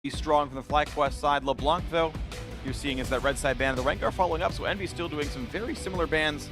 strong from the FlyQuest side. LeBlanc, though, you're seeing is that red side ban of the Rengar following up, so EnVy's still doing some very similar bans.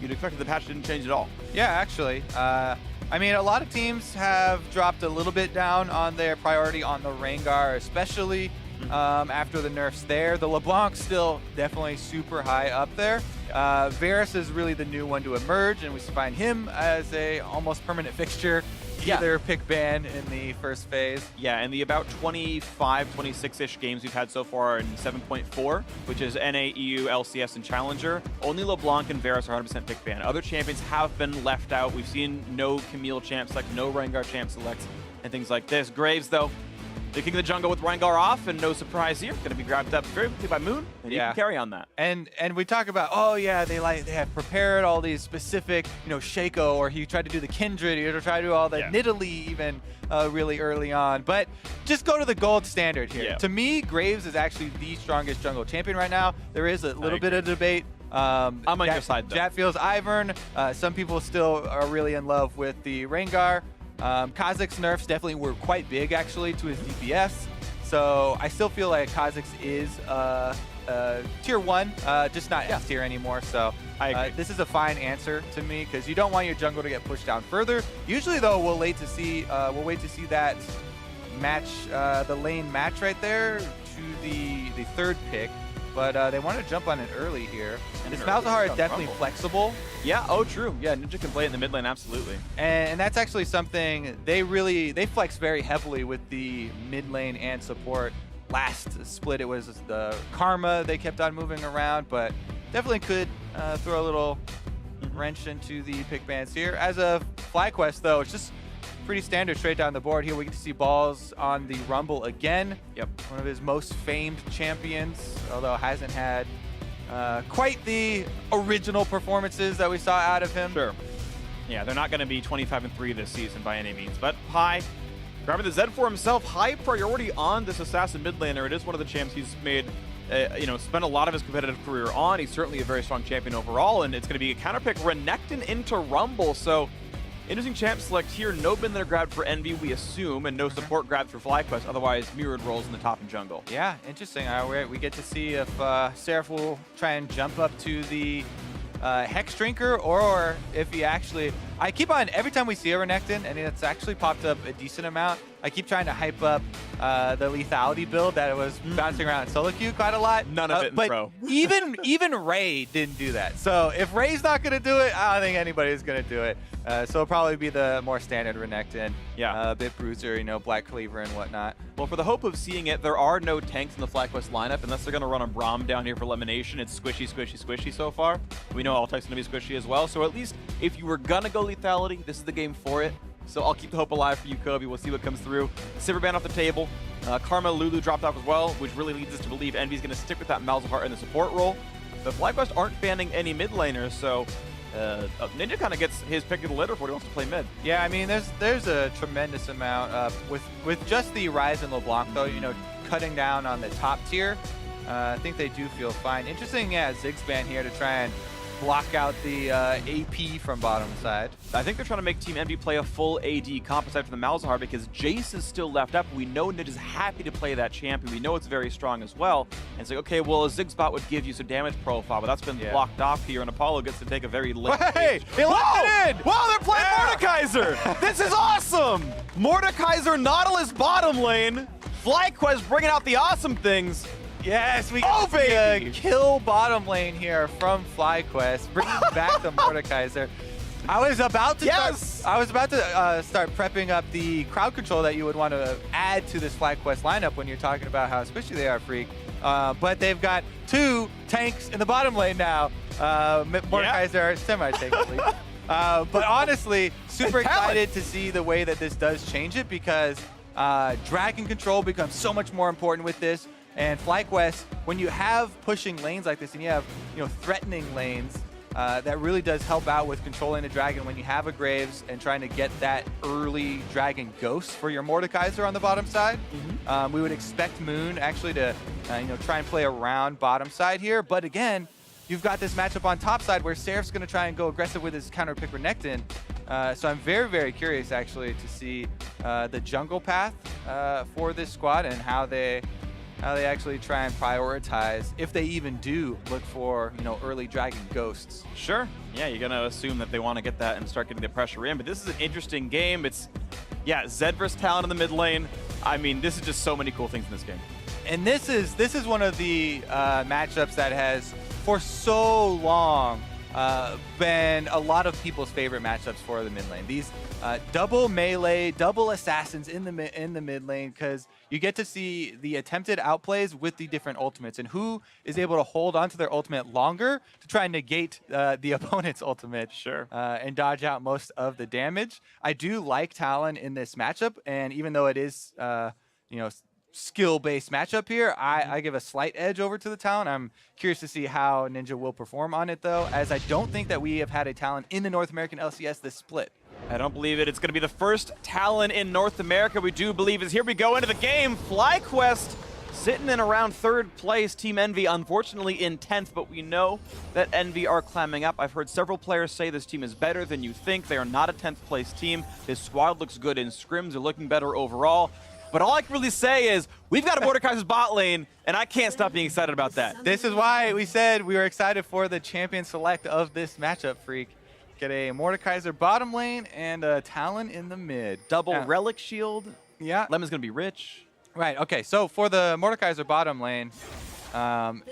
You'd expect that the patch didn't change at all. Yeah, actually. I mean, a lot of teams have dropped a little bit down on their priority on the Rengar, especially after the nerfs there. The LeBlanc still definitely super high up there. Varus is really the new one to emerge, and we find him as a almost permanent fixture. Either pick ban in the first phase. Yeah, in the about 25, 26-ish games we've had so far in 7.4, which is NA, EU, LCS, and Challenger, only LeBlanc and Varus are 100% pick ban. Other champions have been left out. We've seen no Camille champ select, no Rengar champ select, and things like this. Graves, though, the king of the jungle with Rengar off, and no surprise here, going to be grabbed up very quickly by Moon, and you can carry on that. And we talk about, oh yeah, they have prepared all these specific, Shaco, or he tried to do the Kindred, or try to do all the Nidalee even really early on. But just go to the gold standard here. To me, Graves is actually the strongest jungle champion right now. There is a little bit of debate. I'm on your side, though. Jat feels Ivern. Some people still are really in love with the Rengar. Kha'Zix's nerfs definitely were quite big, actually, to his DPS. So I still feel like Kha'Zix is tier 1, just not S tier anymore. So this is a fine answer to me, because you don't want your jungle to get pushed down further. Usually, though, we'll wait to see that match, the lane match right there to the third pick. But they want to jump on it early here. And this Malzahar is definitely flexible. Yeah, oh true. Yeah, Ninja can play it in the mid lane, absolutely. And that's actually something they flex very heavily with the mid lane and support. Last split, it was the Karma they kept on moving around, but definitely could throw a little wrench into the pick bans here. As of FlyQuest, though, it's just pretty standard straight down the board here. We get to see Balls on the Rumble again. Yep. One of his most famed champions, although hasn't had quite the original performances that we saw out of him. Sure. Yeah, they're not going to be 25-3 this season by any means, but high. Grabbing the Zed for himself, high priority on this assassin mid laner. It is one of the champs he's made, spent a lot of his competitive career on. He's certainly a very strong champion overall, and it's going to be a counterpick Renekton into Rumble. So interesting champ select here. No mid laner grabbed for EnVy, we assume, and no support grabbed for FlyQuest. Otherwise, mirrored roles in the top and jungle. Yeah, interesting. We get to see if Seraph will try and jump up to the Hex Drinker, or if he actually... I keep on, every time we see a Renekton, and it's actually popped up a decent amount, I keep trying to hype up the lethality build that it was bouncing around in solo queue quite a lot. None of it in pro. even Ray didn't do that. So if Ray's not going to do it, I don't think anybody's going to do it. So it'll probably be the more standard Renekton. Yeah. Bit Bruiser, Black Cleaver and whatnot. Well, for the hope of seeing it, there are no tanks in the FlyQuest lineup unless they're going to run a Braum down here for elimination. It's squishy, squishy, squishy so far. We know Altec's going to be squishy as well. So at least if you were going to go lethality, this is the game for it. So I'll keep the hope alive for you, Kobe. We'll see what comes through. Silverban off the table. Karma Lulu dropped off as well, which really leads us to believe EnVy's going to stick with that Malzahar in the support role. The FlyQuest aren't banning any mid laners, so Ninja kind of gets his pick of the litter for what he wants to play mid. Yeah, I mean, there's a tremendous amount with just the Ryze and LeBlanc, though, cutting down on the top tier. I think they do feel fine. Interesting, yeah, Ziggs ban here to try and block out the AP from bottom side. I think they're trying to make Team EnVy play a full AD comp aside from the Malzahar, because Jace is still left up. We know Ninja's happy to play that champion. We know it's very strong as well. And it's like, okay, well, a Ziggs bot would give you some damage profile, but that's been blocked off here, and Apollo gets to take a very late Hey! He left it in! Whoa, they're playing Mordekaiser! This is awesome! Mordekaiser, Nautilus bottom lane. FlyQuest bringing out the awesome things. Yes, we got a kill bottom lane here from FlyQuest, bringing back the Mordekaiser. I was about to start prepping up the crowd control that you would want to add to this FlyQuest lineup when you're talking about how squishy they are, Freak. But they've got 2 tanks in the bottom lane now. Mordekaiser are semi-tank. But honestly, super excited to see the way that this does change it, because dragon control becomes so much more important with this. And FlyQuest, when you have pushing lanes like this, and you have threatening lanes, that really does help out with controlling the dragon when you have a Graves and trying to get that early dragon ghost for your Mordekaiser on the bottom side. We would expect Moon actually to try and play around bottom side here, but again, you've got this matchup on top side where Seraph's going to try and go aggressive with his counter pick Renekton. So I'm very, very curious actually to see the jungle path for this squad and how they actually try and prioritize, if they even do look for, you know, early dragon ghosts. Sure. Yeah, you're going to assume that they want to get that and start getting the pressure in. But this is an interesting game. It's, yeah, Zed versus Talon in the mid lane. I mean, this is just so many cool things in this game. And this is one of the matchups that has, for so long, been a lot of people's favorite matchups for the mid lane. These double melee, double assassins in the mid lane, because you get to see the attempted outplays with the different ultimates and who is able to hold onto their ultimate longer to try and negate the opponent's ultimate. Sure. And dodge out most of the damage. I do like Talon in this matchup, and even though it is, you know, skill-based matchup here, I give a slight edge over to the Talon. I'm curious to see how Ninja will perform on it, though, as I don't think that we have had a Talon in the North American LCS this split. I don't believe it. It's going to be the first Talon in North America we do believe is here. We go into the game. FlyQuest sitting in around 3rd place. Team Envy, unfortunately, in 10th, but we know that Envy are climbing up. I've heard several players say this team is better than you think. They are not a 10th place team. This squad looks good in scrims. They're looking better overall. But all I can really say is we've got a Mordekaiser's bot lane, and I can't stop being excited about that. This is why we said we were excited for the champion select of this matchup, Freak. Get a Mordekaiser bottom lane and a Talon in the mid. Double relic shield. Yeah. Lemon's going to be rich. Right, okay. So for the Mordekaiser bottom lane,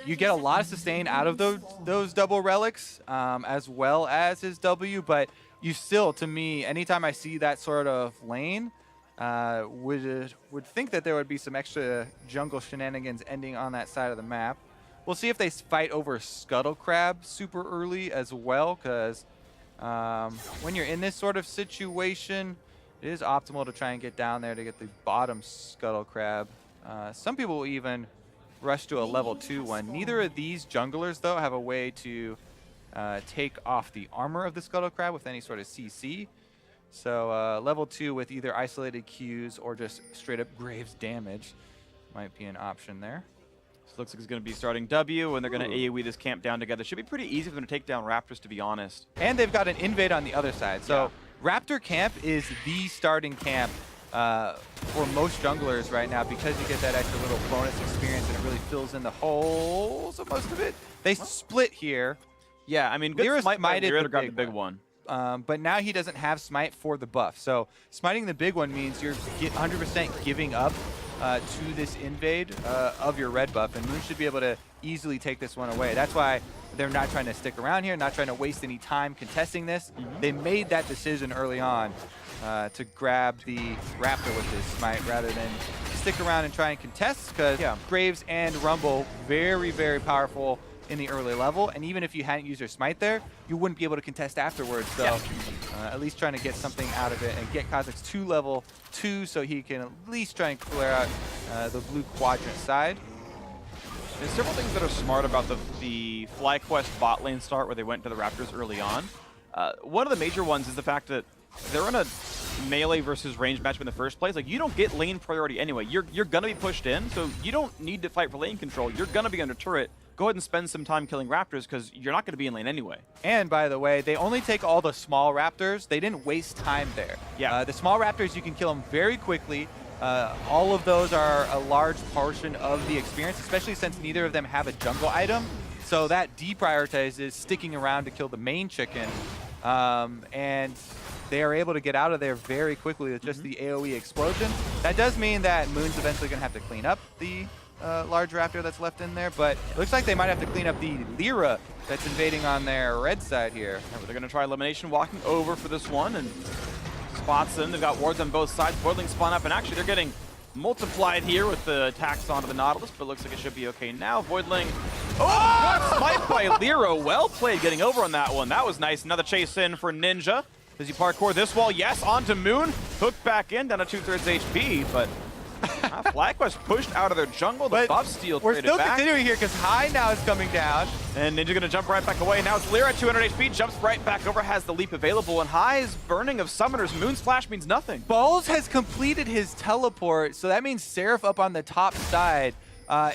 you get a lot of sustain out of those double relics, as well as his W, but you still, to me, anytime I see that sort of lane, would think that there would be some extra jungle shenanigans ending on that side of the map. We'll see if they fight over Scuttle Crab super early as well, because when you're in this sort of situation, it is optimal to try and get down there to get the bottom Scuttle Crab. Some people will even rush to a level 2 one. Neither of these junglers, though, have a way to take off the armor of the Scuttle Crab with any sort of CC. So level 2 with either isolated Qs or just straight up Graves damage might be an option there. This looks like it's going to be starting W, and they're going to AoE this camp down together. Should be pretty easy for them to take down Raptors, to be honest. And they've got an invade on the other side. So yeah. Raptor camp is the starting camp for most junglers right now, because you get that extra little bonus experience and it really fills in the holes of most of it. They split here. Yeah, I mean, good smite by Lyra to grab the big one. But now he doesn't have smite for the buff. So smiting the big one means you're 100% giving up to this invade of your red buff, and Moon should be able to easily take this one away. That's why they're not trying to stick around here, not trying to waste any time contesting this. They made that decision early on to grab the Raptor with this smite rather than stick around and try and contest, because Graves and Rumble, very, very powerful in the early level, and even if you hadn't used your smite there, you wouldn't be able to contest afterwards. So at least trying to get something out of it and get Cosmic's to level 2 so he can at least try and clear out the blue quadrant side. There's several things that are smart about the FlyQuest bot lane start where they went to the Raptors early on. One of the major ones is the fact that they're in a melee versus range matchup in the first place. Like, you don't get lane priority anyway. You're going to be pushed in, so you don't need to fight for lane control. You're going to be under turret. Go ahead and spend some time killing Raptors, because you're not going to be in lane anyway. And by the way, they only take all the small Raptors. They didn't waste time there. Yeah. The small Raptors, you can kill them very quickly. All of those are a large portion of the experience, especially since neither of them have a jungle item. So that deprioritizes sticking around to kill the main chicken. And they are able to get out of there very quickly with just the AoE explosion. That does mean that Moon's eventually going to have to clean up the large Raptor that's left in there, but it looks like they might have to clean up the Lyra that's invading on their red side here. Yeah, they're going to try elimination, walking over for this one, and spots them. They've got wards on both sides. Voidling spawn up, and actually they're getting multiplied here with the attacks onto the Nautilus, but it looks like it should be okay now. Voidling, good smite by Lyra. Well played getting over on that one. That was nice. Another chase in for Ninja. Does he parkour this wall? Yes, onto Moon. Hooked back in, down to 2/3 HP, but FlyQuest pushed out of their jungle. The buff steal we're still back. Continuing here, because High now is coming down. And Ninja gonna jump right back away. Now it's Lyra at 200 HP, jumps right back over, has the leap available, and High's burning of summoners. Moon's flash means nothing. Balls has completed his teleport, so that means Seraph up on the top side.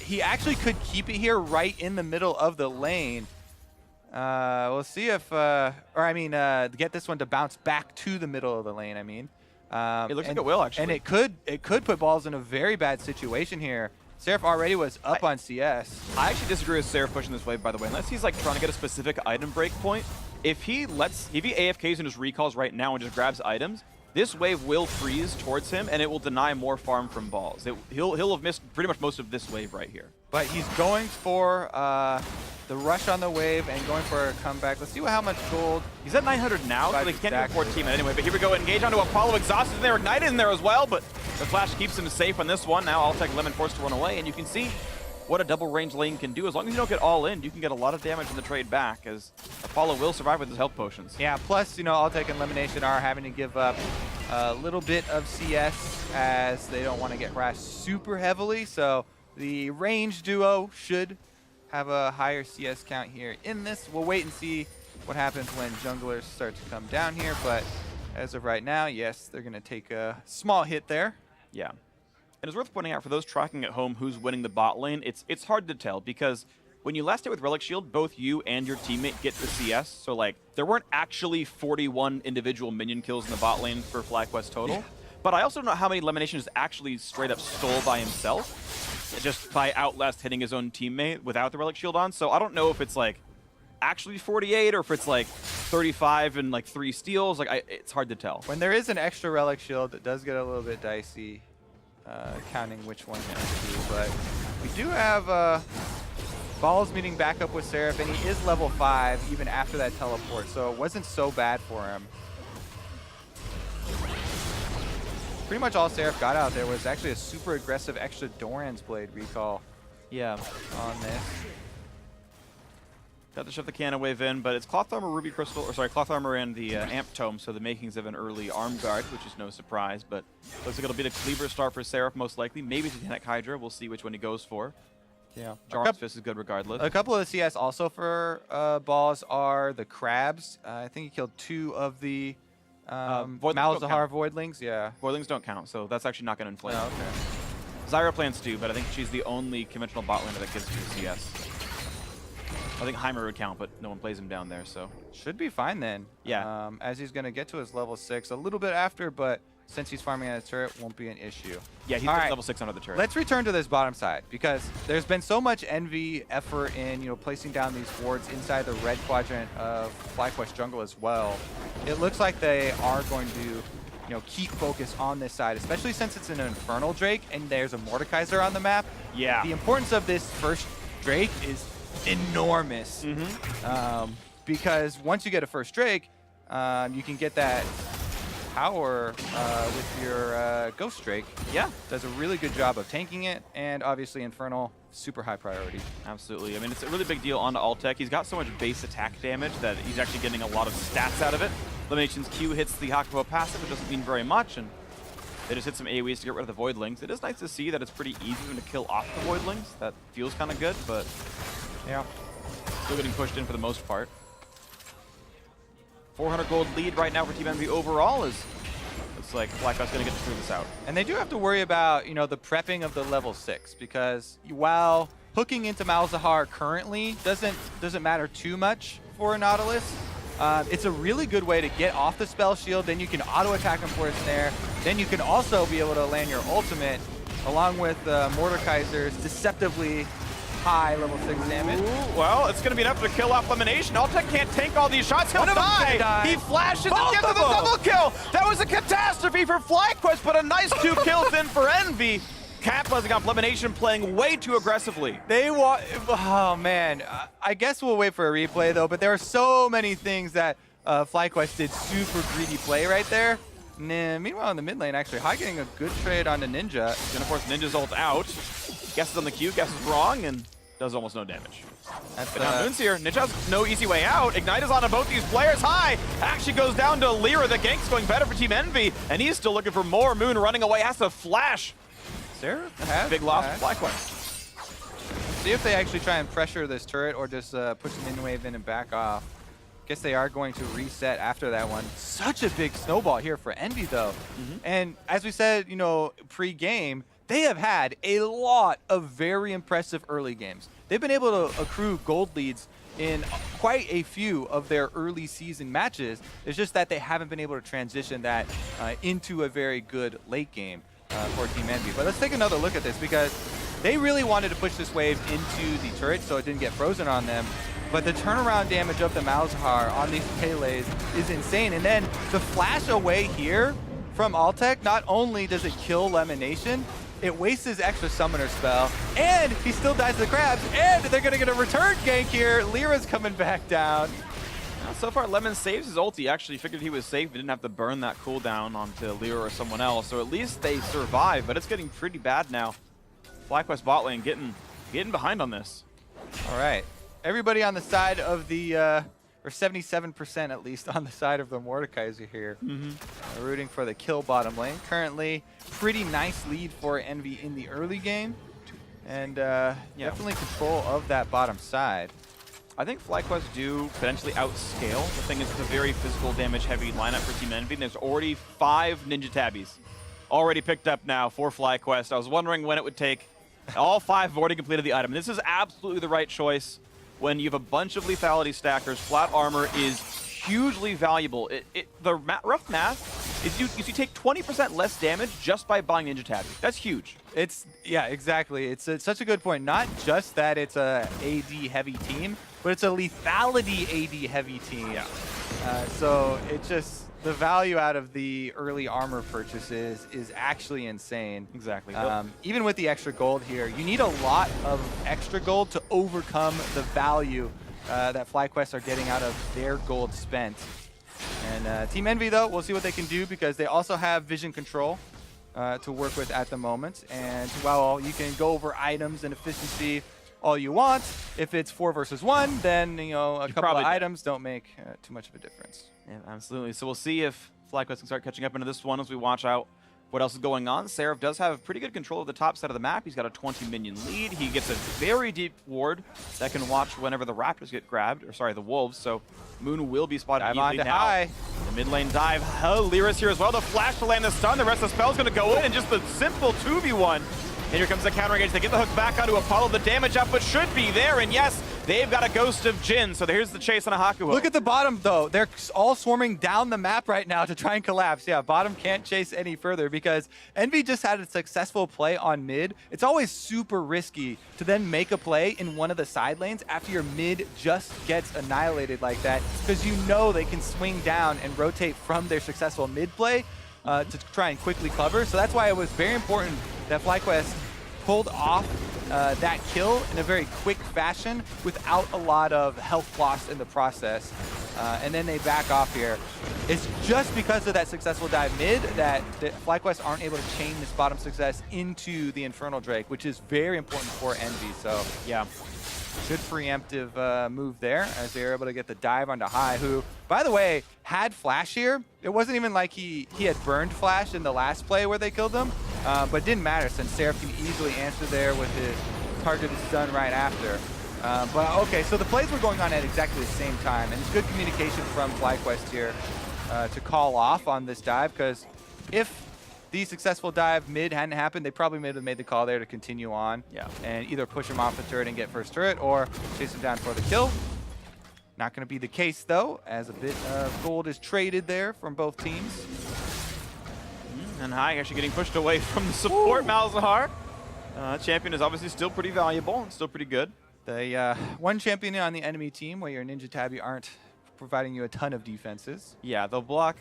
He actually could keep it here right in the middle of the lane. We'll see if, get this one to bounce back to the middle of the lane, It looks like it will, actually. And it could put Balls in a very bad situation here. Seraph already was up on CS. I actually disagree with Seraph pushing this wave, by the way, unless he's like trying to get a specific item break point. If he AFKs and just recalls right now and just grabs items, this wave will freeze towards him and it will deny more farm from Balls. He'll have missed pretty much most of this wave right here. But he's going for the rush on the wave and going for a comeback. Let's see how much gold. He's at 900 now, so he can't exactly. afford team anyway. But here we go, engage onto Apollo. Exhaust is in there, Ignited in there as well, but the flash keeps him safe on this one. Now Altec Lemon forced to run away, and you can see what a double range lane can do. As long as you don't get all in, you can get a lot of damage in the trade back, as Apollo will survive with his health potions. Yeah, plus, Altec and Elimination are having to give up a little bit of CS as they don't want to get harassed super heavily. So the range duo should have a higher CS count here in this. We'll wait and see what happens when junglers start to come down here. But as of right now, yes, they're going to take a small hit there. Yeah. And it's worth pointing out for those tracking at home who's winning the bot lane, it's hard to tell because when you last hit with Relic Shield, both you and your teammate get the CS. So like there weren't actually 41 individual minion kills in the bot lane for FlyQuest total. Yeah. But I also don't know how many eliminations actually straight up stole by himself, just by outlast hitting his own teammate without the Relic Shield on. So I don't know if it's like actually 48 or if it's like 35 and like 3 steals. Like it's hard to tell. When there is an extra Relic Shield, it does get a little bit dicey. Counting which one to do, but we do have Balls meeting back up with Seraph, and he is level 5 even after that teleport, so it wasn't so bad for him. Pretty much all Seraph got out there was actually a super aggressive extra Doran's Blade recall. Yeah, on this. Got to shove the Cannon Wave in, but it's Cloth Armor, Ruby Crystal, or sorry, Cloth Armor and the Amp Tome, so the makings of an early Arm Guard, which is no surprise, but looks like it'll be the Cleaver start for Seraph most likely, maybe Titanic Hydra, we'll see which one he goes for. Yeah. Jarl's Fist is good regardless. A couple of the CS also for Balls are the Crabs. I think he killed 2 of the Malzahar Voidlings, yeah. Voidlings don't count, so that's actually not going to inflame. Oh, okay. Zyra plans to, but I think she's the only conventional bot laner that gives you CS. I think Heimer would count, but no one plays him down there, so. Should be fine then. Yeah. As he's going to get to his level 6 a little bit after, but since he's farming on his turret, won't be an issue. Yeah, he's level 6 under the turret. Let's return to this bottom side, because there's been so much envy effort in, placing down these wards inside the red quadrant of FlyQuest jungle as well. It looks like they are going to, keep focus on this side, especially since it's an Infernal Drake and there's a Mordekaiser on the map. Yeah. The importance of this first Drake is enormous, because once you get a first Drake, you can get that power with your Ghost Drake. Yeah. Does a really good job of tanking it, and obviously Infernal, super high priority. Absolutely. I mean, it's a really big deal onto Altec. He's got so much base attack damage that he's actually getting a lot of stats out of it. Elimination's Q hits the Hakuho passive, which doesn't mean very much, and they just hit some AoEs to get rid of the Voidlings. It is nice to see that it's pretty easy to kill off the Voidlings. That feels kind of good, but yeah, still getting pushed in for the most part. 400 gold lead right now for Team EnVy overall is looks like FlyQuest's going to get to figure this out. And they do have to worry about, the prepping of the level 6, because while hooking into Malzahar currently doesn't matter too much for a Nautilus, it's a really good way to get off the spell shield. Then you can auto attack him for a snare. Then you can also be able to land your ultimate along with Mordekaiser's deceptively high level 6 damage. Ooh, well, it's going to be enough to kill off Elimination. Altec can't tank all these shots. He'll die. He flashes and gets the double kill. That was a catastrophe for FlyQuest, but a nice 2 kills in for EnVy. Capitalizing off Elimination, playing way too aggressively. Oh man, I guess we'll wait for a replay though, but there are so many things that FlyQuest did super greedy play right there. Meanwhile in the mid lane, actually, High getting a good trade on the Ninja. Gonna force Ninja's ult out. Guesses on the Q, guesses wrong, and does almost no damage. But now Moon's here. Ninja has no easy way out. Ignite is on both these players. High actually goes down to Lyra. The gank's going better for Team EnVy, and he's still looking for more. Moon running away, has to flash. Big loss for FlyQuest. See if they actually try and pressure this turret or just push the min wave in and back off. Guess they are going to reset after that one. Such a big snowball here for EnVy though. And as we said, pre-game, they have had a lot of very impressive early games. They've been able to accrue gold leads in quite a few of their early season matches. It's just that they haven't been able to transition that into a very good late game for Team EnVy. But let's take another look at this, because they really wanted to push this wave into the turret so it didn't get frozen on them. But the turnaround damage of the Malzahar on these Pele's is insane. And then the flash away here from Altec, not only does it kill Lemonation, it wastes his extra summoner spell, and he still dies to the crabs, and they're gonna get a return gank here. Lyra's coming back down. So far, Lemon saves his ulti. Actually figured he was safe. He didn't have to burn that cooldown onto Lyra or someone else, so at least they survive, but it's getting pretty bad now. FlyQuest bot lane getting behind on this. All right, everybody on the side of the, or 77% at least on the side of the Mordekaiser here. Rooting for the kill bottom lane. Currently, pretty nice lead for EnVy in the early game, and definitely control of that bottom side. I think FlyQuest do potentially outscale. The thing is, it's a very physical damage heavy lineup for Team EnVy, and there's already 5 Ninja Tabbies already picked up now for FlyQuest. I was wondering when it would take. All 5 have already completed the item. This is absolutely the right choice. When you have a bunch of lethality stackers, flat armor is hugely valuable. The rough math is you take 20% less damage just by buying Ninja Tabby. That's huge. Yeah, exactly. It's such a good point. Not just that it's a AD heavy team, but it's a lethality AD heavy team. Yeah. So it just, the value out of the early armor purchases is actually insane. Exactly. Even with the extra gold here, you need a lot of extra gold to overcome the value that FlyQuest are getting out of their gold spent. And Team EnVy, though, we'll see what they can do, because they also have vision control to work with at the moment. And while you can go over items and efficiency all you want, if it's 4 versus 1, then a couple of items don't make too much of a difference. Yeah, absolutely. So we'll see if FlyQuest can start catching up into this one as we watch out what else is going on. Seraph does have pretty good control of the top side of the map. He's got a 20 minion lead. He gets a very deep ward that can watch whenever the Raptors get grabbed, or sorry, the Wolves. So Moon will be spotted easily now. High. The mid lane dive. Lyra's here as well. The flash to land the stun. The rest of the spell's going to go in, and just the simple 2v1. And here comes the counter engage. They get the hook back onto Apollo. The damage output should be there, and yes, they've got a Ghost of Jin, so here's the chase on a Hakuho. Look at the bottom, though. They're all swarming down the map right now to try and collapse. Yeah, bottom can't chase any further because EnVy just had a successful play on mid. It's always super risky to then make a play in one of the side lanes after your mid just gets annihilated like that, because you know they can swing down and rotate from their successful mid play to try and quickly cover. So that's why it was very important that FlyQuest pulled off that kill in a very quick fashion without a lot of health loss in the process. And then they back off here. It's just because of that successful dive mid that FlyQuest aren't able to chain this bottom success into the Infernal Drake, which is very important for EnVy. So yeah, good preemptive move there as they're able to get the dive onto High, who, by the way, had Flash here. It wasn't even like he had burned Flash in the last play where they killed him, but it didn't matter since Seraph can easily answer there with his targeted stun right after. But okay, so the plays were going on at exactly the same time, and it's good communication from FlyQuest here to call off on this dive, because if the successful dive mid hadn't happened, they probably would have made the call there to continue on and either push him off the turret and get first turret or chase him down for the kill. Not going to be the case, though, as a bit of gold is traded there from both teams. And High actually getting pushed away from the support. Malzahar. Champion is obviously still pretty valuable and still pretty good. The one champion on the enemy team where your Ninja Tabby aren't providing you a ton of defenses. Yeah, they'll block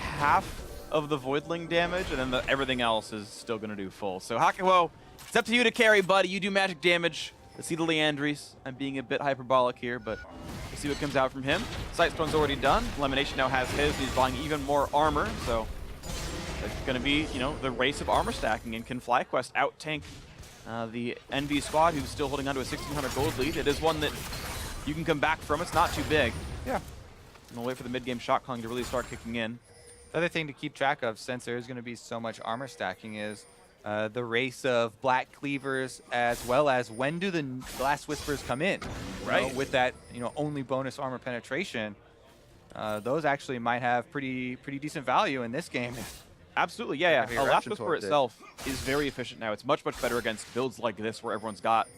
half of the Voidling damage, and then everything else is still going to do full. So Hakuho, it's up to you to carry, buddy. You do magic damage. Let's see the Leandries. I'm being a bit hyperbolic here, but we'll see what comes out from him. Sightstone's already done. Elimination now has his. He's buying even more armor, so it's going to be, the race of armor stacking. And can FlyQuest out-tank the EnVy squad, who's still holding on to a 1,600 gold lead? It is one that you can come back from. It's not too big. Yeah. And we'll wait for the mid-game shot calling to really start kicking in. The other thing to keep track of, since there is going to be so much armor stacking, is the race of Black Cleavers, as well as when do the Last Whispers come in? Right. With that, only bonus armor penetration. Those actually might have pretty decent value in this game Absolutely, yeah. Your Last reaction Whisper towards it. itself is very efficient now. It's much better against builds like this where everyone's got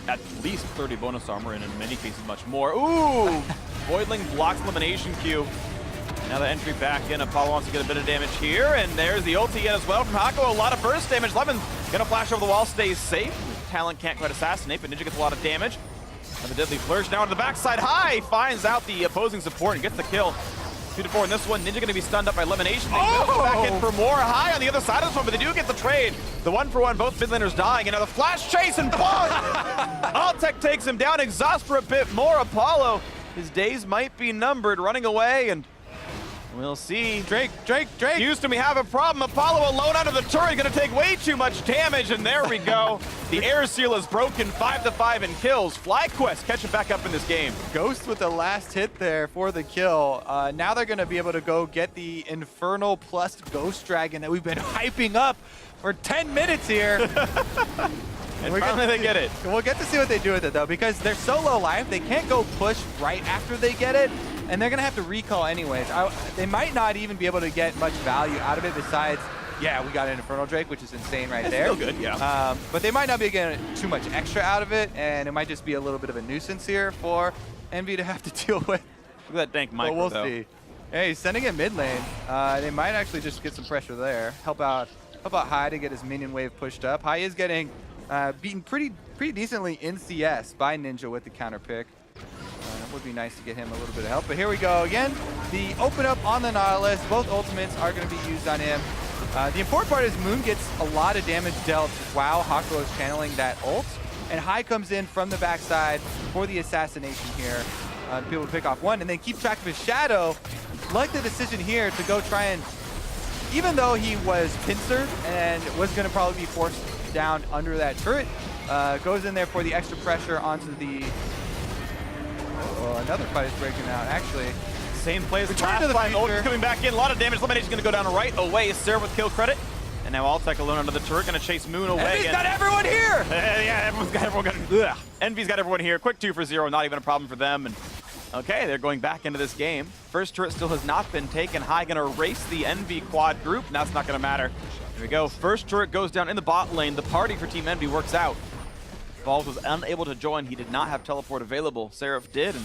at least 30 bonus armor and in many cases much more. Ooh! Voidling blocks elimination Q. Now the entry back in, Apollo wants to get a bit of damage here, and there's the ulti in as well from Hako. A lot of burst damage. Lemon gonna flash over the wall, stays safe. Talent can't quite assassinate, but Ninja gets a lot of damage. And the deadly flourish now on the backside. High finds out the opposing support and gets the kill. 2-4 in this one. Ninja gonna be stunned up by elimination. They will go back in for more. High on the other side of this one, but they do get the trade. The 1-for-1, both mid laners dying, and now the flash chase and ball. Altec takes him down, exhaust for a bit more. Apollo, his days might be numbered, running away, and we'll see. Drake. Houston, we have a problem. Apollo alone under the turret, gonna take way too much damage, and there we go. The air seal is broken, 5-5 in kills. FlyQuest catching back up in this game. Ghost with the last hit there for the kill. Now they're going to be able to go get the Infernal plus Ghost Dragon that we've been hyping up for 10 minutes here. And finally they get it. We'll get to see what they do with it, though, because they're so low life, they can't go push right after they get it, and they're going to have to recall anyways. They might not even be able to get much value out of it besides, yeah, we got an Infernal Drake, which is insane right there. Still good, yeah. But they might not be getting too much extra out of it, and it might just be a little bit of a nuisance here for EnVy to have to deal with. Look at that dank micro, But we'll though. see. Hey, he's sending it mid lane. They might actually just get some pressure there. Help out High to get his minion wave pushed up. High is getting beaten pretty decently in CS by Ninja with the counter pick. It would be nice to get him a little bit of help. But here we go again. The open up on the Nautilus. Both ultimates are going to be used on him. The important part is Moon gets a lot of damage dealt while Hako is channeling that ult. And High comes in from the backside for the assassination here. To be able to pick off one and then keep track of his shadow. Like the decision here to go try and, even though he was pincered and was going to probably be forced down under that turret, goes in there for the extra pressure onto the... Oh, another fight is breaking out, actually. Same play as Return to the future. Ult coming back in. A lot of damage. Elimination's going to go down right away. Sarah with kill credit. And now Altec alone under the turret. Going to chase Moon away. EnVy's got everyone here! Yeah, EnVy's got everyone here. Quick 2 for 0. Not even a problem for them. And okay, they're going back into this game. First turret still has not been taken. High going to race the EnVy quad group. And that's not going to matter. Here we go. First turret goes down in the bot lane. The party for Team EnVy works out. Balls was unable to join. He did not have teleport available. Seraph did, and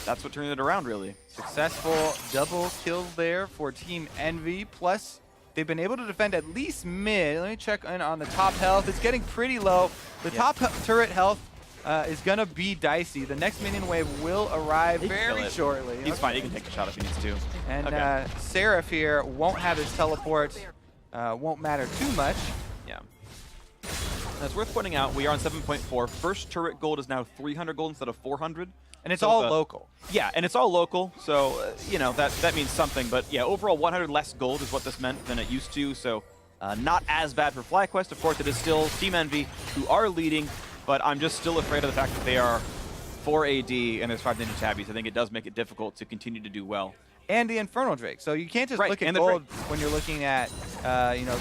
that's what turned it around, really. Successful double kill there for Team EnVy. Plus, they've been able to defend at least mid. Let me check in on the top health. It's getting pretty low. The top turret health is going to be dicey. The next minion wave will arrive very shortly. He's fine. He can take a shot if he needs to. And Seraph here won't have his teleport. Won't matter too much. Yeah. It's worth pointing out, we are on 7.4. First turret gold is now 300 gold instead of 400. And it's all local. Yeah, and it's all local, so, you know, that means something. But, yeah, overall 100 less gold is what this meant than it used to, so not as bad for FlyQuest. Of course, it is still Team EnVy who are leading, but I'm just still afraid of the fact that they are 4 AD and there's 5 Ninja Tabbies. I think it does make it difficult to continue to do well. And the Infernal Drake. So you can't just look at gold when you're looking at, you know,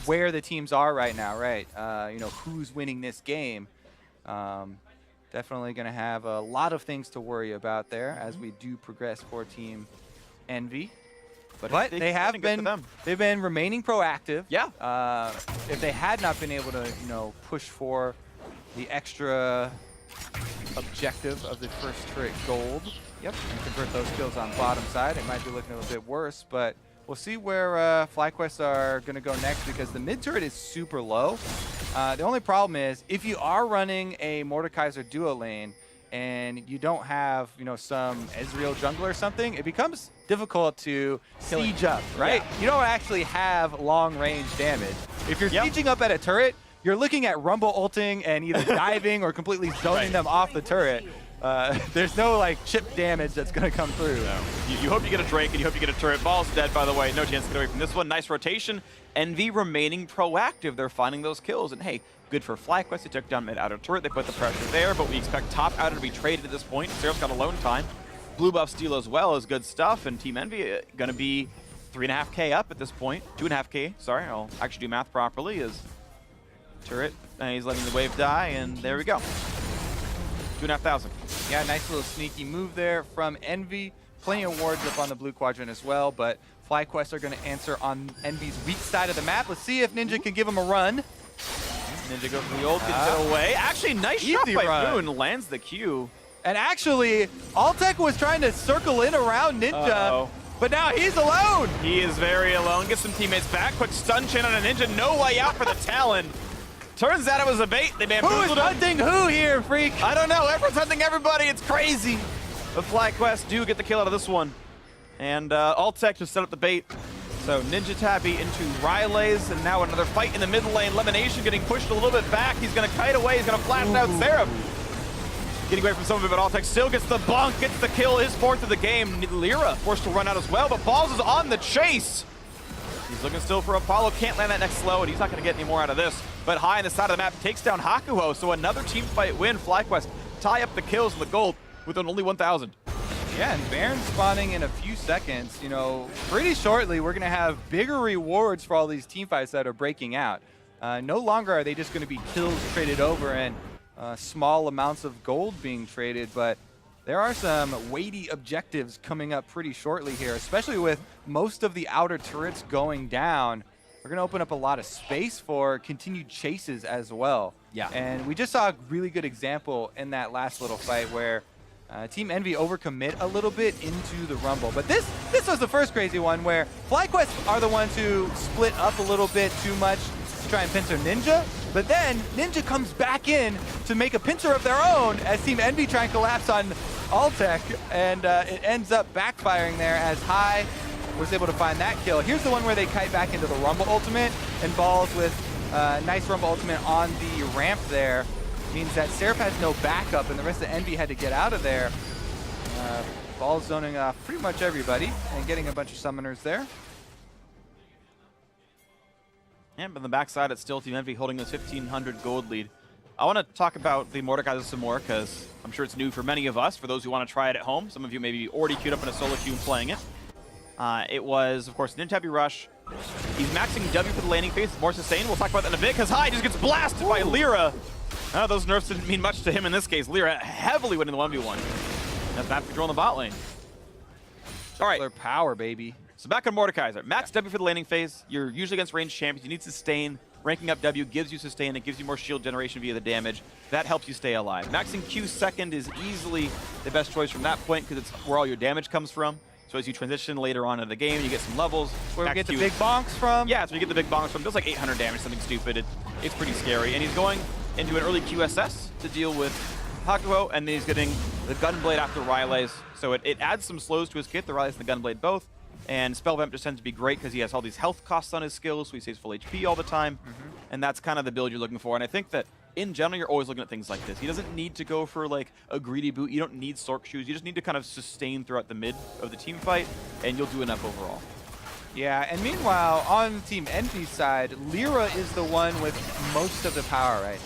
where the teams are right now, right? You know, who's winning this game. Definitely going to have a lot of things to worry about there as we do progress for Team EnVy. But they have been, they've been remaining proactive. Yeah. If they had not been able to, you know, push for the extra objective of the first turret gold, and convert those kills on bottom side, it might be looking a little bit worse, but we'll see where FlyQuest are going to go next because the mid turret is super low. The only problem is if you are running a Mordekaiser duo lane and you don't have, you know, some Ezreal jungler or something, it becomes difficult to siege up, right? Yeah. You don't actually have long range damage. If you're sieging up at a turret, you're looking at Rumble ulting and either diving or completely zoning them off the turret. There's no like chip damage that's going to come through. No. You hope you get a Drake and you hope you get a turret. Ball's dead, by the way. No chance to get away from this one. Nice rotation. EnVy remaining proactive. They're finding those kills. And hey, good for FlyQuest. They took down mid-outer turret. They put the pressure there, but we expect top outer to be traded at this point. Seraph's got alone time. Blue buff steal as well is good stuff. And Team EnVy going to be 3.5K up at this point. 2.5K. Sorry, I'll actually do math properly. Is turret. And he's letting the wave die. And there we go. 2,500. Yeah, nice little sneaky move there from EnVy. plenty of wards up on the blue quadrant as well, but FlyQuest are going to answer on EnVy's weak side of the map. Let's see if Ninja can give him a run. Ninja goes for the ult, gets it away. Actually, nice shot by Boone, lands the Q. And actually, Altec was trying to circle in around Ninja, but now he's alone. He is very alone. Gets some teammates back. Quick stun chain on a Ninja. No way out for the Talon. Turns out it was a bait. They bamboozled him. Who is hunting who here, Freak? I don't know. Everyone's hunting everybody. It's crazy. The FlyQuest do get the kill out of this one. And Altec just set up the bait. So Ninja Tabby into Rylays, and now another fight in the mid lane. Lemonation getting pushed a little bit back. He's going to kite away. He's going to flash out Seraph. Getting away from some of it, but Altec still gets the bonk, gets the kill, his fourth of the game. Lyra forced to run out as well, but Balls is on the chase. He's looking still for Apollo. Can't land that next slow, and he's not going to get any more out of this. But high on the side of the map takes down Hakuho, so another team fight win. FlyQuest tie up the kills and the gold with only 1,000. Yeah, and Baron spawning in a few seconds. You know, pretty shortly, we're going to have bigger rewards for all these team fights that are breaking out. No longer are they just going to be kills traded over and small amounts of gold being traded, but there are some weighty objectives coming up pretty shortly here, especially with most of the outer turrets going down. We're going to open up a lot of space for continued chases as well. Yeah. And we just saw a really good example in that last little fight where Team EnVy overcommit a little bit into the Rumble. But this was the first crazy one where FlyQuest are the ones who split up a little bit too much to try and pincer Ninja. But then Ninja comes back in to make a pincer of their own as Team EnVy try and collapse on Altec. And it ends up backfiring there as High was able to find that kill. Here's the one where they kite back into the Rumble ultimate, and Balls with nice Rumble ultimate on the ramp there. Means that Seraph has no backup, and the rest of EnVy had to get out of there. Balls zoning off pretty much everybody and getting a bunch of summoners there. And on the backside, it's still Team EnVy holding this 1,500 gold lead. I want to talk about the Mordekaiser some more because I'm sure it's new for many of us. For those who want to try it at home, some of you maybe already queued up in a solo queue and playing it. It was, of course, Ninja Tabby Rush. He's maxing W for the landing phase, more sustain. We'll talk about that in a bit because High just gets blasted by Lyra. Those nerfs didn't mean much to him in this case. Lyra heavily winning the 1v1. That's map control in the bot lane. All right. Power, baby. So back on Mordekaiser. Max W for the landing phase. You're usually against ranged champions. You need sustain. Ranking up W gives you sustain. It gives you more shield generation via the damage. That helps you stay alive. Maxing Q second is easily the best choice from that point because it's where all your damage comes from. So as you transition later on in the game, you get some levels. Where we get the big bonks from? Yeah, so you get the big bonks from. It does like 800 damage, something stupid. It's pretty scary. And he's going into an early QSS to deal with Hakuho, and then he's getting the Gunblade after Rylays. So it adds some slows to his kit, the Rylays and the Gunblade both. And Spell Vamp just tends to be great because he has all these health costs on his skills, so he stays full HP all the time. And that's kind of the build you're looking for. And I think that in general, you're always looking at things like this. He doesn't need to go for like a greedy boot. You don't need Sork shoes. You just need to kind of sustain throughout the mid of the team fight, and you'll do enough overall. Yeah, and meanwhile, on Team EnVy's side, Lyra is the one with most of the power right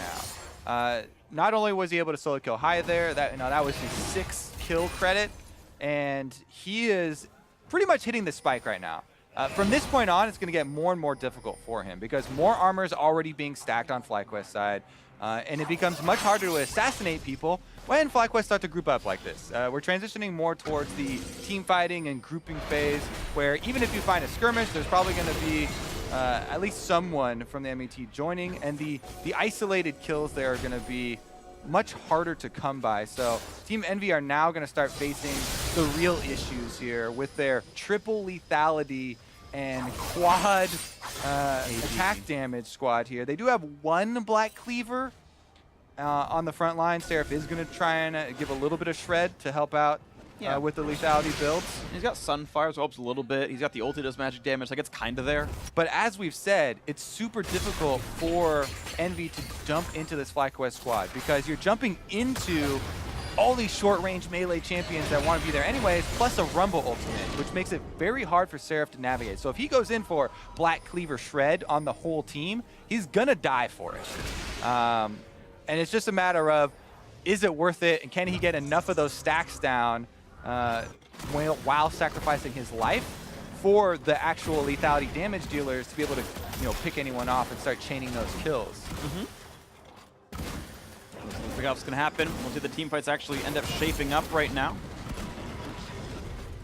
now. Not only was he able to solo kill High there, that was his 6th kill credit, and he is pretty much hitting the spike right now. From this point on, it's going to get more and more difficult for him because more armor is already being stacked on FlyQuest's side, and it becomes much harder to assassinate people when FlyQuest start to group up like this. We're transitioning more towards the team fighting and grouping phase, where even if you find a skirmish, there's probably going to be at least someone from the MET joining, and the isolated kills there are going to be much harder to come by. So Team EnVy are now going to start facing the real issues here with their triple lethality and quad attack damage squad here. They do have one Black Cleaver on the front line. Seraph is going to try and give a little bit of shred to help out with the lethality builds. He's got Sunfire, so helps a little bit. He's got the ulti, does magic damage, like it's kind of there. But as we've said, it's super difficult for EnVy to jump into this FlyQuest squad because you're jumping into all these short-range melee champions that want to be there anyways, plus a Rumble ultimate, which makes it very hard for Seraph to navigate. So if he goes in for Black Cleaver Shred on the whole team, he's gonna die for it. And it's just a matter of, is it worth it, and can he get enough of those stacks down while sacrificing his life for the actual lethality damage dealers to be able to pick anyone off and start chaining those kills. Figure out what's going to happen. We'll see the team fights actually end up shaping up right now.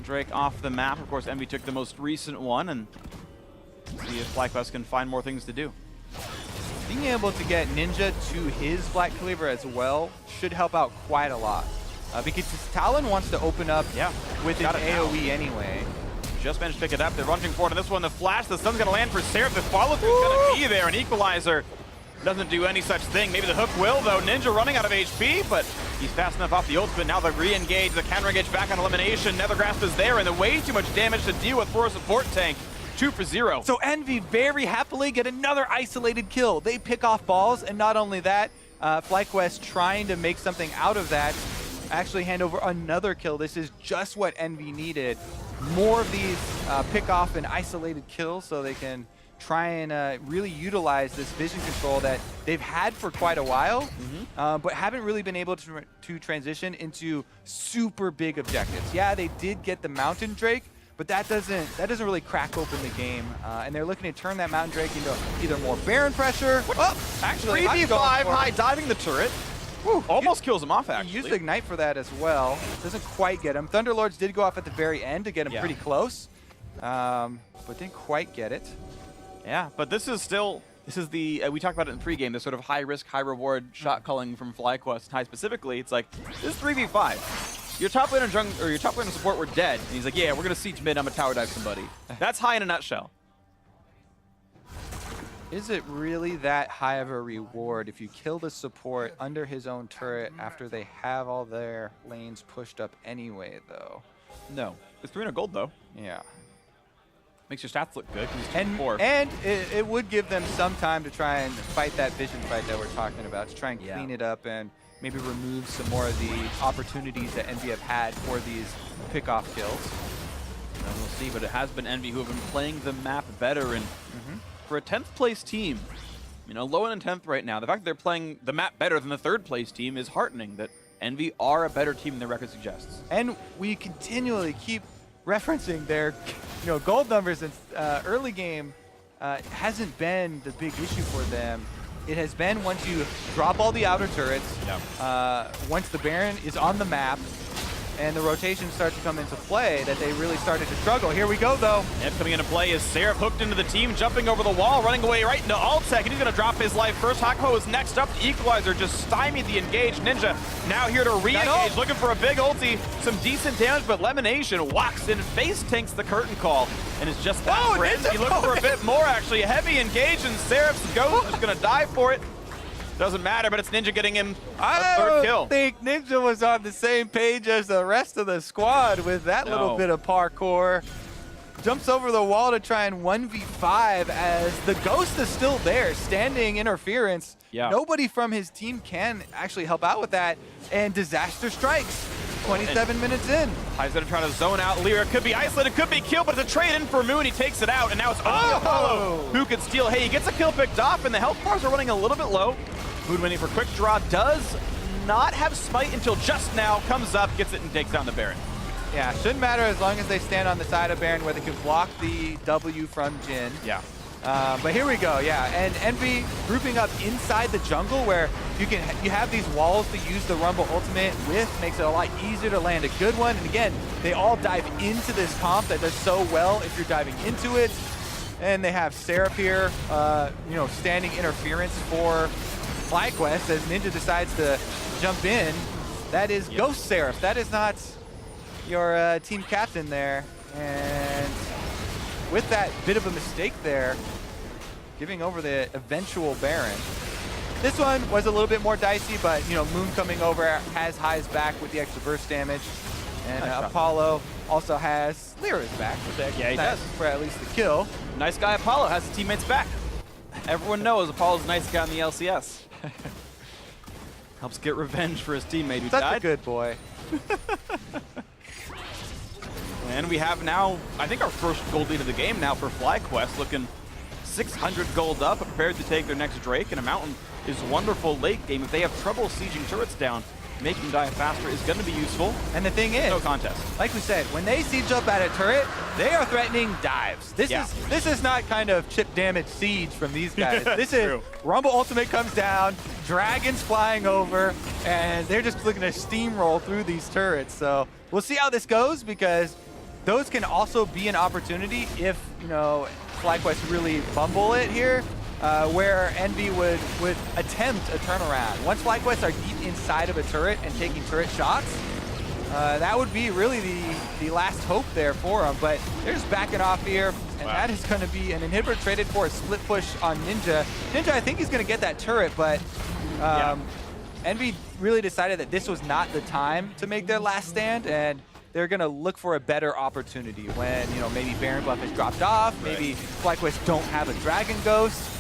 Drake off the map. Of course, EnVy took the most recent one, and see if FlyQuest can find more things to do. Being able to get Ninja to his Black Cleaver as well should help out quite a lot. Because Talon wants to open up with his AoE anyway. Just managed to pick it up. They're running forward on this one. The flash, the sun's going to land for Seraph. The follow-through is going to be there. An Equalizer doesn't do any such thing. Maybe the hook will, though. Ninja running out of HP, but he's fast enough off the ultimate. Now the re-engage, the counter-engage back on elimination. Nethergrasp is there, and way too much damage to deal with for a support tank. 2 for 0. So EnVy very happily get another isolated kill. They pick off balls, and not only that, FlyQuest trying to make something out of that, actually hand over another kill. This is just what EnVy needed. More of these pick off and isolated kills so they can try and really utilize this vision control that they've had for quite a while, but haven't really been able to transition into super big objectives. Yeah, they did get the Mountain Drake, but that doesn't really crack open the game, and they're looking to turn that Mountain Drake into either more Baron pressure. Oh, actually, 3v5 high diving the turret. Woo, almost kills him off, actually. He used Ignite for that as well. Doesn't quite get him. Thunderlords did go off at the very end to get him pretty close, but didn't quite get it. Yeah, but this is the, we talked about it in pregame, the sort of high risk, high reward shot calling from FlyQuest. High specifically, it's like, this is 3v5. Your top lane or your top lane and support were dead. And he's like, yeah, we're going to siege mid, I'm going to tower dive somebody. That's high in a nutshell. Is it really that high of a reward if you kill the support under his own turret after they have all their lanes pushed up anyway, though? No. It's 300 gold, though. Yeah. Makes your stats look good. He's 2-4. And it would give them some time to try and fight that vision fight that we're talking about, to try and clean it up and maybe remove some more of the opportunities that EnVy have had for these pick-off kills. And we'll see, but it has been EnVy who have been playing the map better. And for a 10th place team, you know, low in 10th right now, the fact that they're playing the map better than the 3rd place team is heartening, that EnVy are a better team than their record suggests. And we continually keep referencing their gold numbers in early game hasn't been the big issue for them. It has been once you drop all the outer turrets, once the Baron is on the map, and the rotations start to come into play, that they really started to struggle. Here we go, though. Yep, coming into play is Seraph hooked into the team, jumping over the wall, running away right into Altec, and he's going to drop his life first. Hakpo is next up. The Equalizer just stymied the engage. Ninja now here to re-engage, looking for a big ulti. Some decent damage, but Lemonation walks in, face tanks the curtain call, and is just that for EnVy. Looking for a bit more, actually. A heavy engage, and Seraph's ghost is going to die for it. Doesn't matter, but it's Ninja getting him a 3rd kill. I think Ninja was on the same page as the rest of the squad with that little bit of parkour. Jumps over the wall to try and 1v5 as the ghost is still there, standing interference. Nobody from his team can actually help out with that, and disaster strikes. 27 minutes in. He's going to try to zone out Lyra. Could be isolated, could be killed, but it's a trade in for Moon. He takes it out, and now it's only Apollo who could steal. Hey, he gets a kill picked off, and the health bars are running a little bit low. Moon waiting for quick draw, does not have smite until just now, comes up, gets it, and takes down the Baron. Yeah, shouldn't matter as long as they stand on the side of Baron where they can block the W from Jhin. Yeah. But here we go, and EnVy grouping up inside the jungle where you have these walls to use the Rumble ultimate with, makes it a lot easier to land a good one. And again, they all dive into this comp that does so well if you're diving into it. And they have Seraph here, standing interference for FlyQuest as Ninja decides to jump in. That is Ghost Seraph. That is not your team captain there. And with that bit of a mistake there, giving over the eventual Baron. This one was a little bit more dicey, but Moon coming over has High's back with the extra burst damage, and Apollo also has Lyra's back with the extra does for at least the kill. Nice guy Apollo has his teammates back. Everyone knows Apollo's a nice guy in the LCS. Helps get revenge for his teammate who died. Such a good boy. And we have now, I think, our first gold lead of the game now for FlyQuest, looking 600 gold up, prepared to take their next Drake, and a Mountain is wonderful late game. If they have trouble sieging turrets down, making them die faster is going to be useful. And the thing is, no contest. Like we said, when they siege up at a turret, they are threatening dives. This is not kind of chip damage siege from these guys. This is Rumble ultimate comes down, dragons flying over, and they're just looking to steamroll through these turrets. So we'll see how this goes, because those can also be an opportunity if, you know, FlyQuest really fumble it here, where EnVy would attempt a turnaround. Once FlyQuest are deep inside of a turret and taking turret shots, that would be really the last hope there for them. But they're just backing off here, and that is going to be an inhibitor traded for a split push on Ninja. Ninja, I think he's going to get that turret, but EnVy really decided that this was not the time to make their last stand, and they're going to look for a better opportunity when, you know, maybe Baron buff has dropped off, maybe FlyQuest don't have a Dragon Ghost.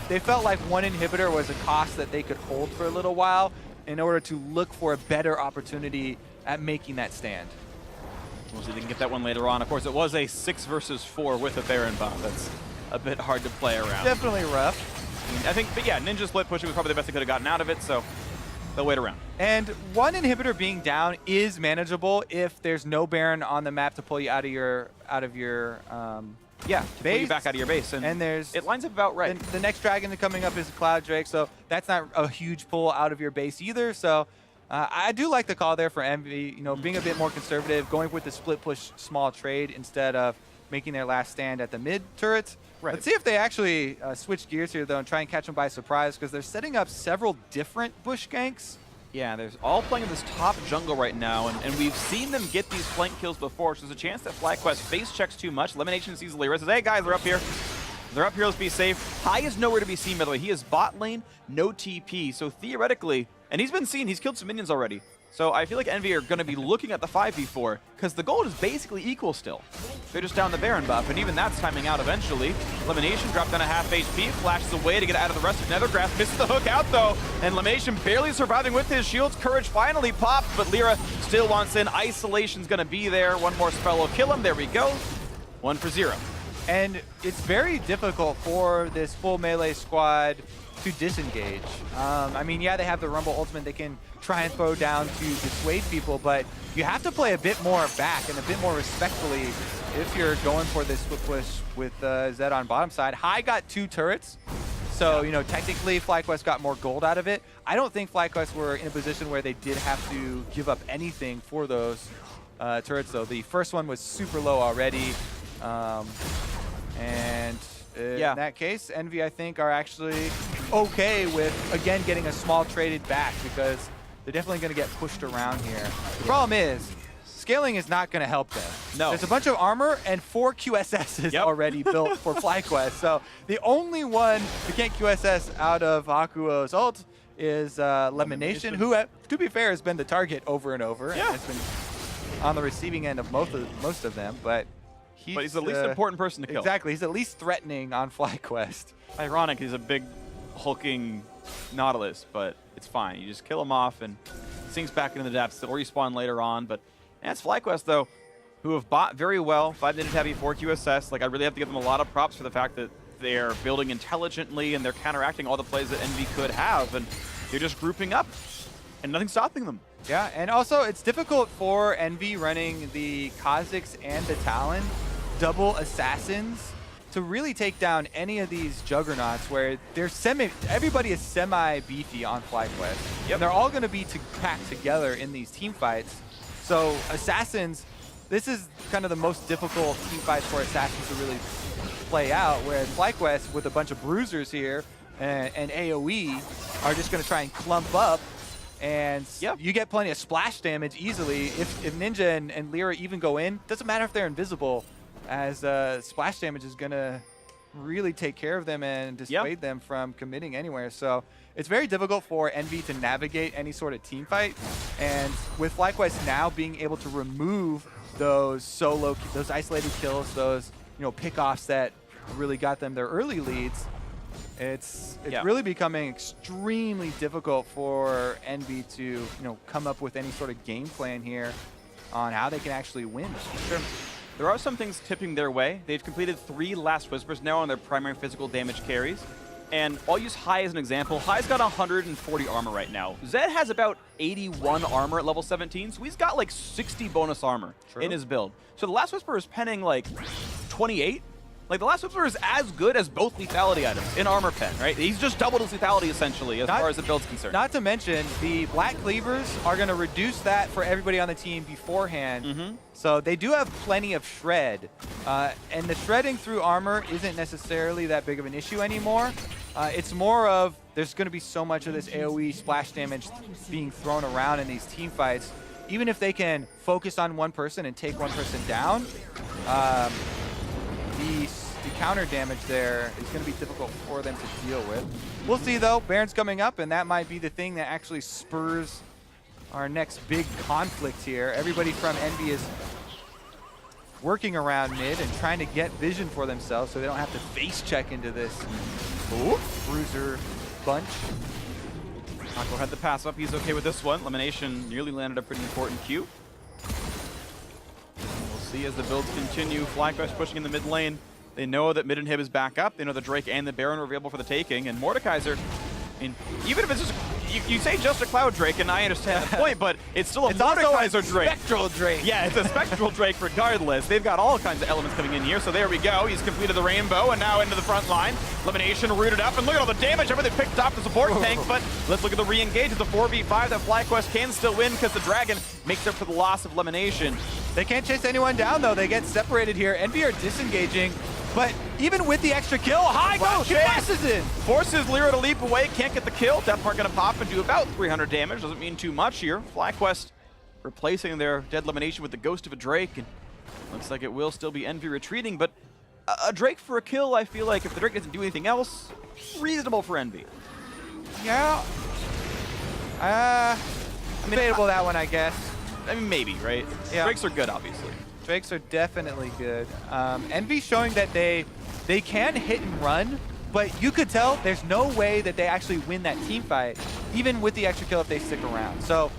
They felt like one inhibitor was a cost that they could hold for a little while in order to look for a better opportunity at making that stand. We'll see if they can get that one later on. Of course, it was a 6 versus 4 with a Baron buff. That's a bit hard to play around. Definitely rough. I think, but yeah, Ninja split pushing was probably the best they could have gotten out of it, so they'll wait around. And one inhibitor being down is manageable if there's no Baron on the map to pull you out of your base. Pull you back out of your base. And there's it lines up about right. The next dragon coming up is a Cloud Drake, so that's not a huge pull out of your base either. So I do like the call there for EnVy, you know, being a bit more conservative, going with the split push small trade instead of making their last stand at the mid turrets. Right. Let's see if they actually switch gears here, though, and try and catch them by surprise, because they're setting up several different bush ganks. Yeah, they're all playing in this top jungle right now, and we've seen them get these flank kills before, so there's a chance that FlyQuest face checks too much. Elimination sees Lyra, says, hey guys, they're up here. They're up here, let's be safe. High is nowhere to be seen, by the way. He is bot lane, no TP, so theoretically, and he's been seen, he's killed some minions already. So I feel like EnVy are going to be looking at the 5v4, because the gold is basically equal still. They're just down the Baron buff, and even that's timing out eventually. Elimination dropped down a half HP, flashes away to get out of the rest of Nethergrass, misses the hook out though, and Elimination barely surviving with his shields. Courage finally popped, but Lyra still wants in. Isolation's going to be there. One more spell will kill him. There we go. 1 for 0. And it's very difficult for this full melee squad to disengage. I mean, yeah, they have the Rumble ultimate they can try and throw down to dissuade people, but you have to play a bit more back and a bit more respectfully if you're going for this split push with Zed on bottom side. High got 2 turrets, so, you know, technically FlyQuest got more gold out of it. I don't think FlyQuest were in a position where they did have to give up anything for those turrets, though. The first one was super low already, and in that case, EnVy, I think, are actually okay with, again, getting a small traded back, because they're definitely going to get pushed around here. The problem is, scaling is not going to help them. No. There's a bunch of armor and 4 QSSs already built for FlyQuest. So the only one who can't QSS out of Hakuo's ult is Elimination, who, to be fair, has been the target over and over. Yeah. And has been on the receiving end of most of them, but he's the least important person to kill. Exactly. He's the least threatening on FlyQuest. Ironic, he's a big hulking Nautilus, but it's fine. You just kill him off and sinks back into the depths. They'll respawn later on, but that's FlyQuest, though, who have bought very well. 5-minute heavy, 4 QSS. Like, I really have to give them a lot of props for the fact that they're building intelligently and they're counteracting all the plays that EnVy could have, and they're just grouping up and nothing's stopping them. Yeah, and also it's difficult for EnVy running the Kha'Zix and the Talon double assassins to really take down any of these juggernauts where they're everybody is semi-beefy on FlyQuest. Yep. And they're all going to be packed together in these team fights. So assassins, this is kind of the most difficult team fights for assassins to really play out, whereas FlyQuest with a bunch of bruisers here and AoE are just going to try and clump up, and you get plenty of splash damage easily. If Ninja and Lyra even go in, doesn't matter if they're invisible, as splash damage is going to really take care of them and dissuade them from committing anywhere. So it's very difficult for EnVy to navigate any sort of team fight. And with FlyQuest now being able to remove those isolated kills, those pickoffs that really got them their early leads, it's really becoming extremely difficult for EnVy to come up with any sort of game plan here on how they can actually win. Sure. There are some things tipping their way. They've completed 3 Last Whispers now on their primary physical damage carries. And I'll use High as an example. High's got 140 armor right now. Zed has about 81 armor at level 17, so he's got like 60 bonus armor in his build. So the Last Whisper is penning like 28. Like, the Last Whistler is as good as both lethality items in Armor Pen, right? He's just doubled his lethality, essentially, as far as the build's concerned. Not to mention, the Black Cleavers are going to reduce that for everybody on the team beforehand. So they do have plenty of shred. And the shredding through armor isn't necessarily that big of an issue anymore. It's more of there's going to be so much of this AoE splash damage being thrown around in these team fights. Even if they can focus on one person and take one person down, the counter damage there is going to be difficult for them to deal with. We'll see, though. Baron's coming up, and that might be the thing that actually spurs our next big conflict here. Everybody from EnVy is working around mid and trying to get vision for themselves so they don't have to face check into this bruiser bunch. Taco had the pass up. He's okay with this one. Elimination nearly landed a pretty important Q. We'll see as the builds continue. FlyQuest pushing in the mid lane. They know that mid inhib is back up. They know the Drake and the Baron are available for the taking. And Mordekaiser, I mean, even if it's just, you say just a Cloud Drake, and I understand the point, but it's still a Mordekaiser Drake. Spectral Drake. Yeah, it's a Spectral Drake regardless. They've got all kinds of elements coming in here. So there we go. He's completed the rainbow and now into the front line. Elimination rooted up, and look at all the damage. Everything picked off the support tank, but let's look at the re-engage. It's a 4v5 that FlyQuest can still win because the Dragon makes up for the loss of Elimination. They can't chase anyone down, though. They get separated here. EnVy are disengaging, but even with the extra kill, high go, passes in. Forces Lyra to leap away, can't get the kill. Death Mark gonna pop and do about 300 damage. Doesn't mean too much here. FlyQuest replacing their dead elimination with the ghost of a Drake, and looks like it will still be EnVy retreating, but a Drake for a kill, I feel like if the Drake doesn't do anything else, reasonable for EnVy. Yeah. Debatable that one, I guess. I mean, maybe, right? Yeah. Drakes are good, obviously. Drakes are definitely good. EnVy showing that they can hit and run, but you could tell there's no way that they actually win that team fight, even with the extra kill if they stick around. So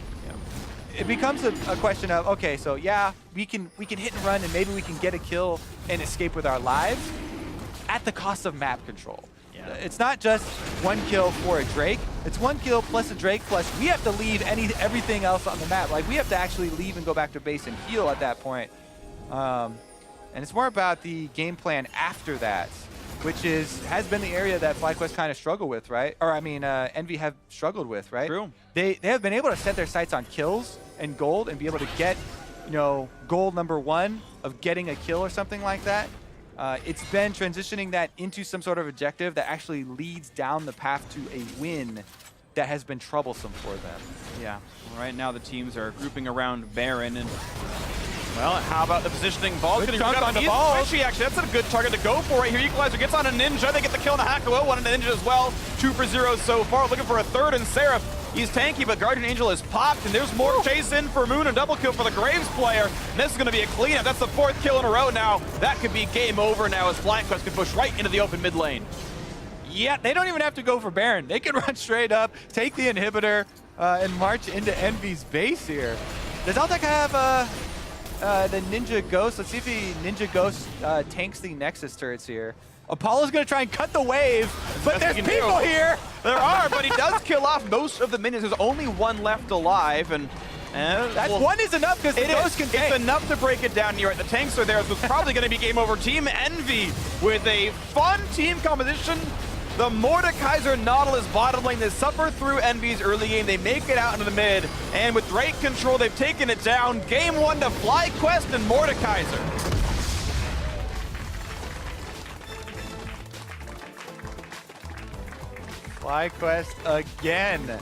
it becomes a question of, okay, so yeah, we can hit and run and maybe we can get a kill and escape with our lives at the cost of map control. Yeah. It's not just one kill for a Drake. It's one kill plus a Drake plus we have to leave everything else on the map. Like we have to actually leave and go back to base and heal at that point. And it's more about the game plan after that, which has been the area that FlyQuest kind of struggle with, right? Or I mean, EnVy have struggled with, right? True. They have been able to set their sights on kills and gold and be able to get, goal number one of getting a kill or something like that. It's been transitioning that into some sort of objective that actually leads down the path to a win that has been troublesome for them. Yeah. Right now the teams are grouping around Baron, and well, how about the positioning? Ball's going to be on the ball. Actually, that's a good target to go for right here. Equalizer gets on a Ninja. They get the kill on a Hakuo. One on the Ninja as well. 2 for 0 so far. Looking for a third, and Seraph. He's tanky, but Guardian Angel is popped, and there's more chase in for Moon and double kill for the Graves player. And this is going to be a cleanup. That's the 4th kill in a row now. That could be game over now as FlyQuest can push right into the open mid lane. Yeah, they don't even have to go for Baron. They can run straight up, take the inhibitor, and march into EnVy's base here. Does Altec have the Ninja Ghost? Let's see if the Ninja Ghost tanks the Nexus turrets here. Apollo's going to try and cut the wave, but there's people here. There are, but he does kill off most of the minions. There's only one left alive, and that one is enough because the Ghost can tank. It's enough to break it down. You're right. The tanks are there, so it's probably going to be game over. Team EnVy with a fun team composition. The Mordekaiser Nautilus bottom lane, they suffer through EnVy's early game. They make it out into the mid, and with Drake control, they've taken it down. Game 1 to FlyQuest and Mordekaiser. FlyQuest again.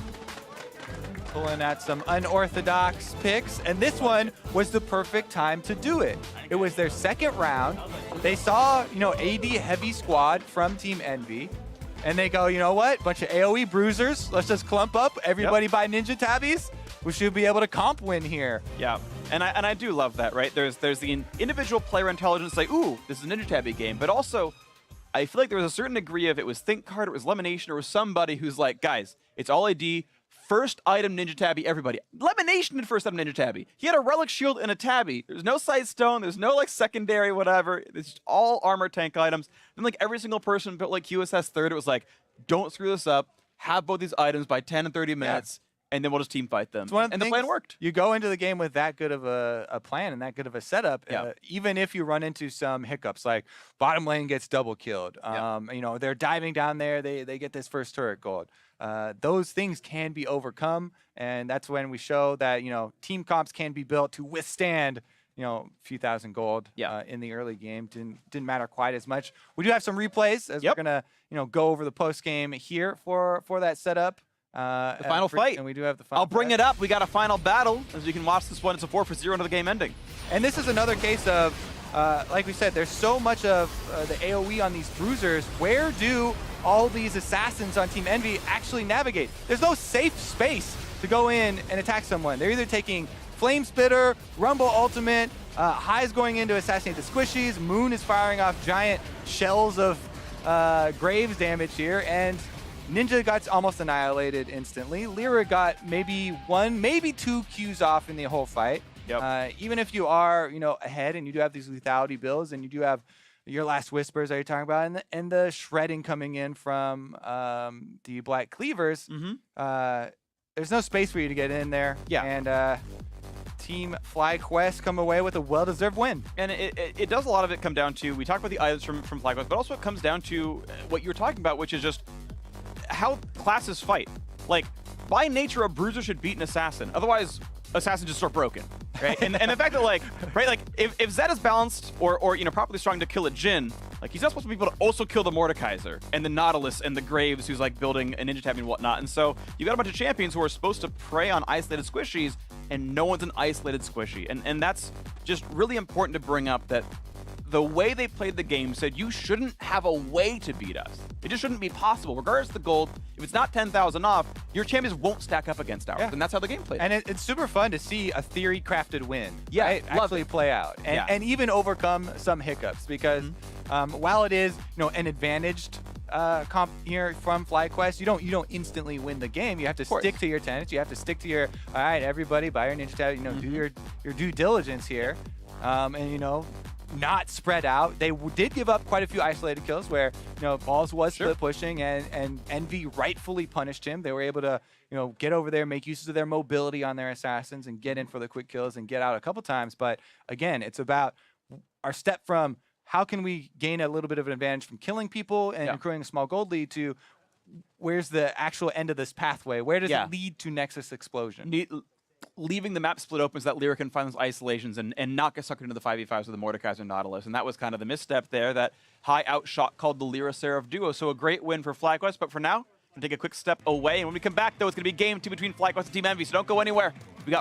Pulling out some unorthodox picks, and this one was the perfect time to do it. It was their second round. They saw, AD heavy squad from Team EnVy, and they go, you know what? Bunch of AoE bruisers. Let's just clump up. Everybody buy Ninja Tabbies. We should be able to comp win here. Yeah, and I do love that, right? There's the individual player intelligence, like, ooh, this is a Ninja Tabby game, but also I feel like there was a certain degree of it was Think Card, it was Elimination, or it was somebody who's like, guys, it's all AD. First item Ninja Tabby, everybody. Elimination did first item Ninja Tabby. He had a Relic Shield and a Tabby. There's no Sight Stone. There's no, secondary whatever. It's just all armor tank items. And, every single person built, QSS third. It was like, don't screw this up. Have both these items by 10 and 30 minutes. and then we'll just team fight them. And the plan worked. You go into the game with that good of a plan and that good of a setup, even if you run into some hiccups, like bottom lane gets double killed. You know, they're diving down there, they get this first turret gold. Those things can be overcome, and that's when we show that, you know, team comps can be built to withstand, you know, a few thousand gold in the early game. Didn't matter quite as much. We do have some replays as we're gonna, you know, go over the post game here for that setup. The final fight. And we do have the final I'll bring it up. We got a final battle. As you can watch this one, it's a 4-0 into the game ending. And this is another case of, like we said, there's so much of the AoE on these bruisers. Where do all these assassins on Team Envy actually navigate? There's no safe space to go in and attack someone. They're either taking Flame Spitter, Rumble Ultimate, High's going in to assassinate the squishies, Moon is firing off giant shells of Graves damage here, and Ninja got almost annihilated instantly. Lyra got maybe 1, maybe 2 Qs off in the whole fight. Even if you are, you know, ahead and you do have these lethality builds and you do have your last whispers that you're talking about and the shredding coming in from the Black Cleavers, there's no space for you to get in there. And Team FlyQuest come away with a well-deserved win. And it does a lot of it come down to, we talked about the items from FlyQuest, but also it comes down to what you were talking about, which is just how classes fight. Like, by nature, a bruiser should beat an assassin. Otherwise, assassins just start broken, right? and the fact that, like, right, like, if Zed is balanced or you know, properly strong to kill a Jhin, like, he's not supposed to be able to also kill the Mordekaiser and the Nautilus and the Graves, who's, like, building a Ninja Tabby and whatnot. And so you got a bunch of champions who are supposed to prey on isolated squishies, and no one's an isolated squishy. And that's just really important to bring up, that the way they played the game said you shouldn't have a way to beat us. It just shouldn't be possible. Regardless of the gold, if it's not 10,000 off, your champions won't stack up against ours. And that's how the game played. And it's super fun to see a theory-crafted win actually play out. And even overcome some hiccups, because while it is, you know, an advantaged comp here from FlyQuest, you don't instantly win the game. You have to stick to your tenets. You have to stick to your, all right, everybody, buy your Ninja Tab, you know, do your due diligence here. And, you know, not spread out. They did give up quite a few isolated kills where, you know, Balls was split pushing, and Envy rightfully punished him. They were able to, you know, get over there, make use of their mobility on their assassins and get in for the quick kills and get out a couple times. But again, it's about our step from how can we gain a little bit of an advantage from killing people and accruing a small gold lead to where's the actual end of this pathway? Where does it lead to Nexus Explosion? Leaving the map split open so that Lyra can find those isolations and not get sucked into the 5v5s with the Mordekaiser and Nautilus. And that was kind of the misstep there that High outshot called the Lyra Seraph duo. So a great win for FlyQuest. But for now, we're going to take a quick step away. And when we come back, though, it's going to be game 2 between FlyQuest and Team Envy. So don't go anywhere. We got